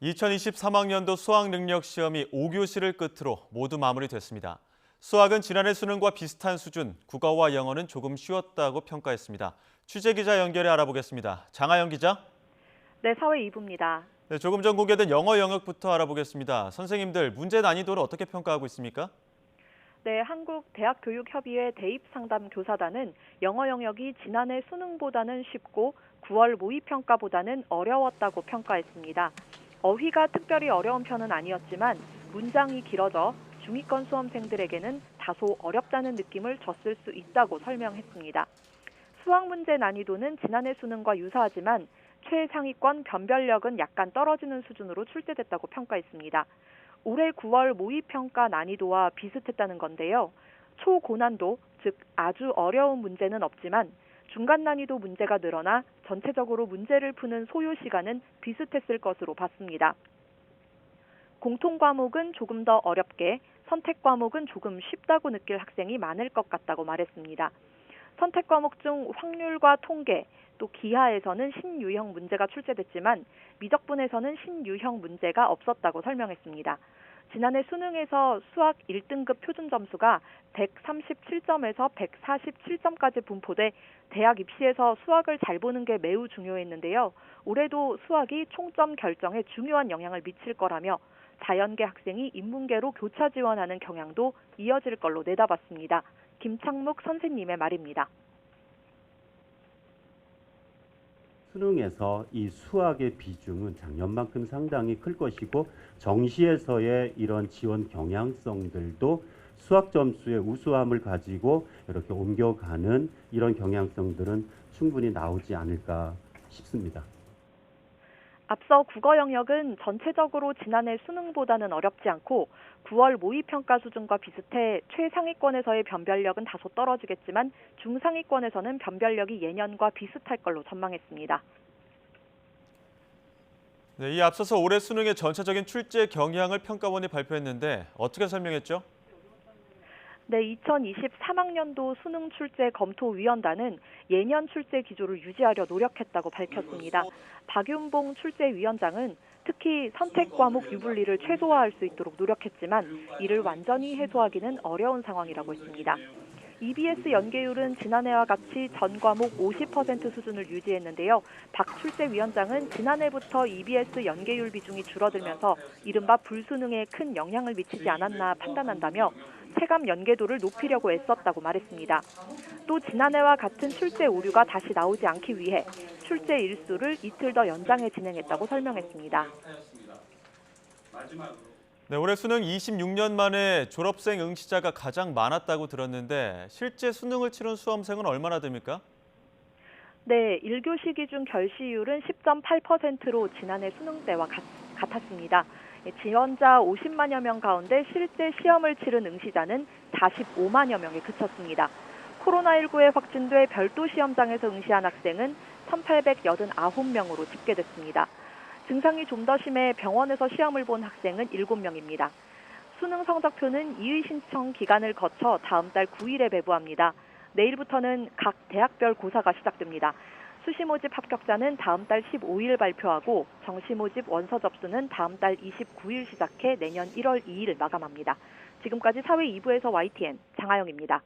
2023학년도 수학능력시험이 5교시를 끝으로 모두 마무리됐습니다. 수학은 지난해 수능과 비슷한 수준, 국어와 영어는 조금 쉬웠다고 평가했습니다. 취재기자 연결해 알아보겠습니다. 장하영 기자. 네, 사회 2부입니다. 네, 조금 전 공개된 영어 영역부터 알아보겠습니다. 선생님들, 문제 난이도를 어떻게 평가하고 있습니까? 네, 한국대학교육협의회 대입상담교사단은 영어 영역이 지난해 수능보다는 쉽고 9월 모의평가보다는 어려웠다고 평가했습니다. 어휘가 특별히 어려운 편은 아니었지만 문장이 길어져 중위권 수험생들에게는 다소 어렵다는 느낌을 줬을 수 있다고 설명했습니다. 수학 문제 난이도는 지난해 수능과 유사하지만 최상위권 변별력은 약간 떨어지는 수준으로 출제됐다고 평가했습니다. 올해 9월 모의평가 난이도와 비슷했다는 건데요. 초고난도, 즉 아주 어려운 문제는 없지만 중간 난이도 문제가 늘어나 전체적으로 문제를 푸는 소요 시간은 비슷했을 것으로 봤습니다. 공통 과목은 조금 더 어렵게, 선택 과목은 조금 쉽다고 느낄 학생이 많을 것 같다고 말했습니다. 선택 과목 중 확률과 통계, 또 기하에서는 신유형 문제가 출제됐지만 미적분에서는 신유형 문제가 없었다고 설명했습니다. 지난해 수능에서 수학 1등급 표준 점수가 137점에서 147점까지 분포돼 대학 입시에서 수학을 잘 보는 게 매우 중요했는데요. 올해도 수학이 총점 결정에 중요한 영향을 미칠 거라며 자연계 학생이 인문계로 교차 지원하는 경향도 이어질 걸로 내다봤습니다. 김창묵 선생님의 말입니다. 수능에서 이 수학의 비중은 작년만큼 상당히 클 것이고 정시에서의 이런 지원 경향성들도 수학 점수의 우수함을 가지고 이렇게 옮겨가는 이런 경향성들은 충분히 나오지 않을까 싶습니다. 앞서 국어 영역은 전체적으로 지난해 수능보다는 어렵지 않고 9월 모의평가 수준과 비슷해 최상위권에서의 변별력은 다소 떨어지겠지만 중상위권에서는 변별력이 예년과 비슷할 걸로 전망했습니다. 네, 이 앞서서 올해 수능의 전체적인 출제 경향을 평가원이 발표했는데 어떻게 설명했죠? 네, 2023학년도 수능 출제 검토위원단은 예년 출제 기조를 유지하려 노력했다고 밝혔습니다. 박윤봉 출제위원장은 특히 선택 과목 유불리를 최소화할 수 있도록 노력했지만 이를 완전히 해소하기는 어려운 상황이라고 했습니다. EBS 연계율은 지난해와 같이 전 과목 50% 수준을 유지했는데요. 박 출제위원장은 지난해부터 EBS 연계율 비중이 줄어들면서 이른바 불수능에 큰 영향을 미치지 않았나 판단한다며 체감 연계도를 높이려고 애썼다고 말했습니다. 또 지난해와 같은 출제 오류가 다시 나오지 않기 위해 출제 일수를 이틀 더 연장해 진행했다고 설명했습니다. 네, 올해 수능 26년 만에 졸업생 응시자가 가장 많았다고 들었는데 실제 수능을 치른 수험생은 얼마나 됩니까? 네, 1교시 기준 결시율은 10.8%로 지난해 수능 때와 같았습니다. 지원자 50만여 명 가운데 실제 시험을 치른 응시자는 45만여 명에 그쳤습니다. 코로나19에 확진돼 별도 시험장에서 응시한 학생은 1,889명으로 집계됐습니다. 증상이 좀 더 심해 병원에서 시험을 본 학생은 7명입니다. 수능 성적표는 이의 신청 기간을 거쳐 다음 달 9일에 배부합니다. 내일부터는 각 대학별 고사가 시작됩니다. 수시 모집 합격자는 다음 달 15일 발표하고 정시 모집 원서 접수는 다음 달 29일 시작해 내년 1월 2일 마감합니다. 지금까지 사회 2부에서 YTN 장하영입니다.